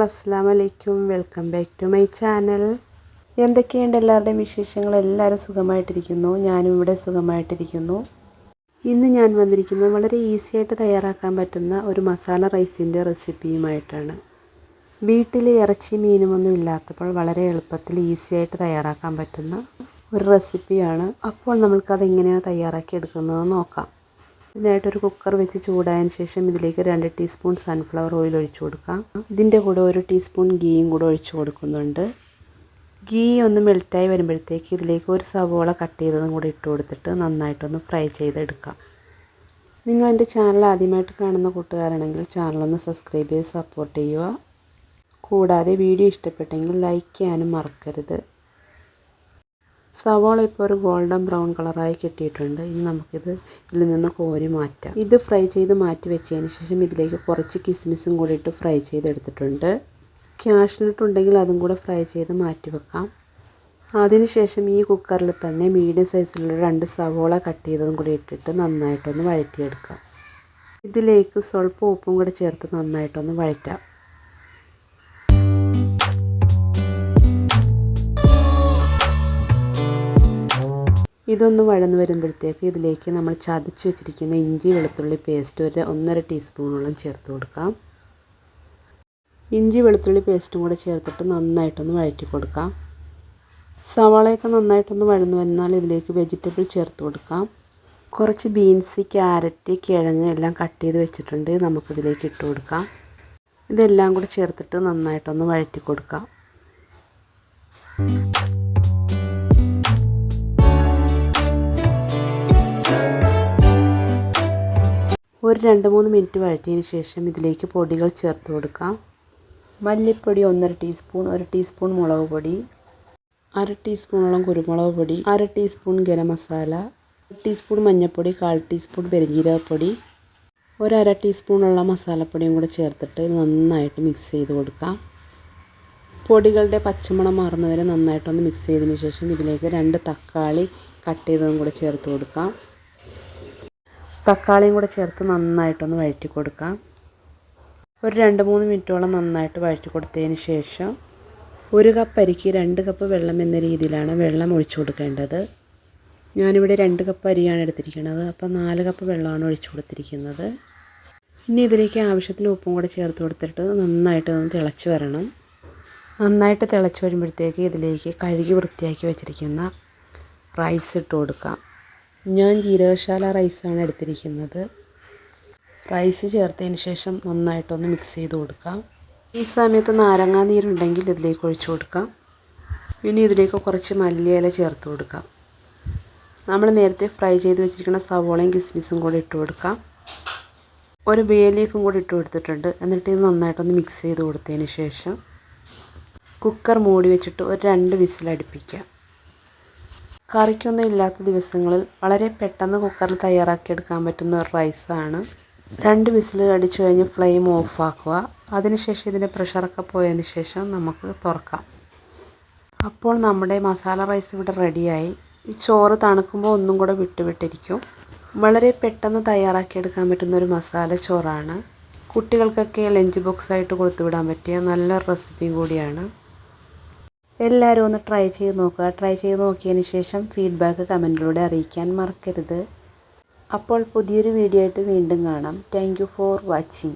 അസ്സലാമു അലൈക്കും. Welcome back to my channel. എന്തൊക്കെയുണ്ട് എല്ലാവരുടെയും വിശേഷങ്ങൾ? എല്ലാവരും സുഖമായിട്ടിരിക്കുന്നു. ഞാനും ഇവിടെ സുഖമായിട്ടിരിക്കുന്നു. ഇന്ന് ഞാൻ വന്നിരിക്കുന്നത് വളരെ ഈസി ആയിട്ട് തയ്യാറാക്കാൻ പറ്റുന്ന ഒരു മസാല റൈസിൻ്റെ റെസിപ്പിയുമായിട്ടാണ്. വീട്ടിൽ ഇറച്ചി മീനുമൊന്നും ഇല്ലാത്തപ്പോൾ വളരെ എളുപ്പത്തിൽ ഈസി ആയിട്ട് തയ്യാറാക്കാൻ പറ്റുന്ന ഒരു റെസിപ്പിയാണ്. അപ്പോൾ നമ്മൾക്കത് എങ്ങനെയാണ് തയ്യാറാക്കി എടുക്കുന്നതെന്ന് നോക്കാം. ഇതിനായിട്ടൊരു കുക്കർ വെച്ച് ചൂടായതിന് ശേഷം ഇതിലേക്ക് 2 ടീസ്പൂൺ സൺഫ്ലവർ ഓയിൽ ഒഴിച്ചു കൊടുക്കാം. ഇതിൻ്റെ കൂടെ 1 ടീസ്പൂൺ ഗീയും കൂടെ ഒഴിച്ചു കൊടുക്കുന്നുണ്ട്. ഗീ ഒന്ന് മെൽറ്റായി വരുമ്പോഴത്തേക്ക് ഇതിലേക്ക് ഒരു സവോള കട്ട് ചെയ്തതും കൂടി ഇട്ട് കൊടുത്തിട്ട് നന്നായിട്ടൊന്ന് ഫ്രൈ ചെയ്തെടുക്കാം. നിങ്ങൾ എൻ്റെ ചാനൽ ആദ്യമായിട്ട് കാണുന്ന കൂട്ടുകാരാണെങ്കിൽ ചാനലൊന്ന് സബ്സ്ക്രൈബ് ചെയ്ത് സപ്പോർട്ട് ചെയ്യുക. കൂടാതെ വീഡിയോ ഇഷ്ടപ്പെട്ടെങ്കിൽ ലൈക്ക് ചെയ്യാനും മറക്കരുത്. സവാള ഇപ്പോൾ ഒരു ഗോൾഡൻ ബ്രൗൺ കളറായി കിട്ടിയിട്ടുണ്ട്. ഇനി നമുക്കിത് ഇതിൽ നിന്ന് കോരി മാറ്റാം. ഇത് ഫ്രൈ ചെയ്ത് മാറ്റി വെച്ചതിന് ശേഷം ഇതിലേക്ക് കുറച്ച് കിസ്മിസും കൂടി ഇട്ട് ഫ്രൈ ചെയ്തെടുത്തിട്ടുണ്ട്. ക്യാഷ്നട്ട് ഉണ്ടെങ്കിൽ അതും കൂടെ ഫ്രൈ ചെയ്ത് മാറ്റി വെക്കാം. അതിനുശേഷം ഈ കുക്കറിൽ തന്നെ മീഡിയം സൈസിലുള്ള 2 സവോള കട്ട് ചെയ്തതും കൂടി ഇട്ടിട്ട് നന്നായിട്ടൊന്ന് വഴറ്റിയെടുക്കാം. ഇതിലേക്ക് സ്വല്പം ഉപ്പും കൂടെ ചേർത്ത് നന്നായിട്ടൊന്ന് വഴറ്റാം. ഇതൊന്ന് വഴന്ന് വരുമ്പോഴത്തേക്ക് ഇതിലേക്ക് നമ്മൾ ചതച്ച് വെച്ചിരിക്കുന്ന ഇഞ്ചി വെളുത്തുള്ളി പേസ്റ്റ് ഒരു 1.5 ടീസ്പൂണോളം ചേർത്ത് കൊടുക്കാം. ഇഞ്ചി വെളുത്തുള്ളി പേസ്റ്റും കൂടെ ചേർത്തിട്ട് നന്നായിട്ടൊന്ന് വഴറ്റി കൊടുക്കാം. സവാളയൊക്കെ നന്നായിട്ടൊന്ന് വഴന്ന് വന്നാൽ ഇതിലേക്ക് വെജിറ്റബിൾ ചേർത്ത് കൊടുക്കാം. കുറച്ച് ബീൻസ്, ക്യാരറ്റ്, കിഴങ്ങ് എല്ലാം കട്ട് ചെയ്ത് വെച്ചിട്ടുണ്ട്. നമുക്കിതിലേക്ക് ഇട്ട് കൊടുക്കാം. ഇതെല്ലാം കൂടെ ചേർത്തിട്ട് നന്നായിട്ടൊന്ന് വഴറ്റി കൊടുക്കാം. ഒരു 2-3 മിനിറ്റ് വഴറ്റിയതിന് ശേഷം ഇതിലേക്ക് പൊടികൾ ചേർത്ത് കൊടുക്കാം. മല്ലിപ്പൊടി 1.5 ടീസ്പൂൺ, 1 ടീസ്പൂൺ മുളക് പൊടി, 1/2 ടീസ്പൂണോളം കുരുമുളക് പൊടി, 1/2 ടീസ്പൂൺ ഗരം മസാല, 1 ടീസ്പൂൺ മഞ്ഞൾപ്പൊടി, 1/4 ടീസ്പൂൺ പെരുംജീരകപ്പൊടി, 1/2 ടീസ്പൂണുള്ള മസാലപ്പൊടിയും കൂടെ ചേർത്തിട്ട് നന്നായിട്ട് മിക്സ് ചെയ്ത് കൊടുക്കാം. പൊടികളുടെ പച്ചമണം മാറുന്നവരെ നന്നായിട്ടൊന്ന് മിക്സ് ചെയ്തതിന് ശേഷം ഇതിലേക്ക് 2 തക്കാളി കട്ട് ചെയ്തതും കൂടെ ചേർത്ത് കൊടുക്കാം. തക്കാളിയും കൂടെ ചേർത്ത് നന്നായിട്ടൊന്ന് വഴറ്റി കൊടുക്കാം. ഒരു 2-3 മിനിറ്റോളം നന്നായിട്ട് വഴറ്റി കൊടുത്തതിന് ശേഷം 1 കപ്പ് അരിക്ക് 2 കപ്പ് വെള്ളം എന്ന രീതിയിലാണ് വെള്ളം ഒഴിച്ചു കൊടുക്കേണ്ടത്. ഞാനിവിടെ 2 കപ്പ് അരിയാണ് എടുത്തിരിക്കുന്നത്. അപ്പോൾ 4 കപ്പ് വെള്ളമാണ് ഒഴിച്ചു കൊടുത്തിരിക്കുന്നത്. ഇനി ഇതിലേക്ക് ആവശ്യത്തിന് ഉപ്പും കൂടെ ചേർത്ത് കൊടുത്തിട്ട് നന്നായിട്ട് തിളച്ച് വരണം. നന്നായിട്ട് തിളച്ച് വരുമ്പോഴത്തേക്ക് ഇതിലേക്ക് കഴുകി വൃത്തിയാക്കി വെച്ചിരിക്കുന്ന റൈസ് ഇട്ട് കൊടുക്കാം. ഞാൻ ജീരകശാല റൈസാണ് എടുത്തിരിക്കുന്നത്. റൈസ് ചേർത്തതിന് ശേഷം നന്നായിട്ടൊന്ന് മിക്സ് ചെയ്ത് കൊടുക്കാം. ഈ സമയത്ത് നാരങ്ങാ നീരുണ്ടെങ്കിൽ ഇതിലേക്ക് ഒഴിച്ചു കൊടുക്കാം. പിന്നെ ഇതിലേക്ക് കുറച്ച് മല്ലിയില ചേർത്ത് കൊടുക്കാം. നമ്മൾ നേരത്തെ ഫ്രൈ ചെയ്ത് വെച്ചിരിക്കുന്ന സവോളയും കിസ്മിസും കൂടി ഇട്ട് കൊടുക്കാം. ഒരു ബേ ലീഫും കൂടി ഇട്ട് കൊടുത്തിട്ടുണ്ട്. എന്നിട്ട് ഇത് നന്നായിട്ടൊന്ന് മിക്സ് ചെയ്ത് കൊടുത്തതിന് ശേഷം കുക്കർ മൂടി വെച്ചിട്ട് ഒരു 2 വിസിൽ അടുപ്പിക്കാം. കറിക്കൊന്നും ഇല്ലാത്ത ദിവസങ്ങളിൽ വളരെ പെട്ടെന്ന് കുക്കറിൽ തയ്യാറാക്കിയെടുക്കാൻ പറ്റുന്ന ഒരു റൈസാണ്. 2 വിസിൽ അടിച്ചു കഴിഞ്ഞ് ഫ്ലെയിം ഓഫാക്കുക. അതിനുശേഷം ഇതിൻ്റെ പ്രഷറൊക്കെ പോയതിന് ശേഷം നമുക്ക് തുറക്കാം. അപ്പോൾ നമ്മുടെ മസാല റൈസ് ഇവിടെ റെഡിയായി. ഈ ചോറ് തണുക്കുമ്പോൾ ഒന്നും കൂടെ വിട്ടിരിക്കും. വളരെ പെട്ടെന്ന് തയ്യാറാക്കിയെടുക്കാൻ പറ്റുന്ന ഒരു മസാല ചോറാണ്. കുട്ടികൾക്കൊക്കെ ലഞ്ച് ബോക്സായിട്ട് കൊടുത്തുവിടാൻ പറ്റിയ നല്ലൊരു റെസിപ്പിയും കൂടിയാണ്. എല്ലാവരും ഒന്ന് ട്രൈ ചെയ്ത് നോക്കുക. ട്രൈ ചെയ്ത് നോക്കിയതിന് ശേഷം ഫീഡ്ബാക്ക് കമൻറ്റിലൂടെ അറിയിക്കാൻ മറക്കരുത്. അപ്പോൾ പുതിയൊരു വീഡിയോ ആയിട്ട് വീണ്ടും കാണാം. Thank you for watching.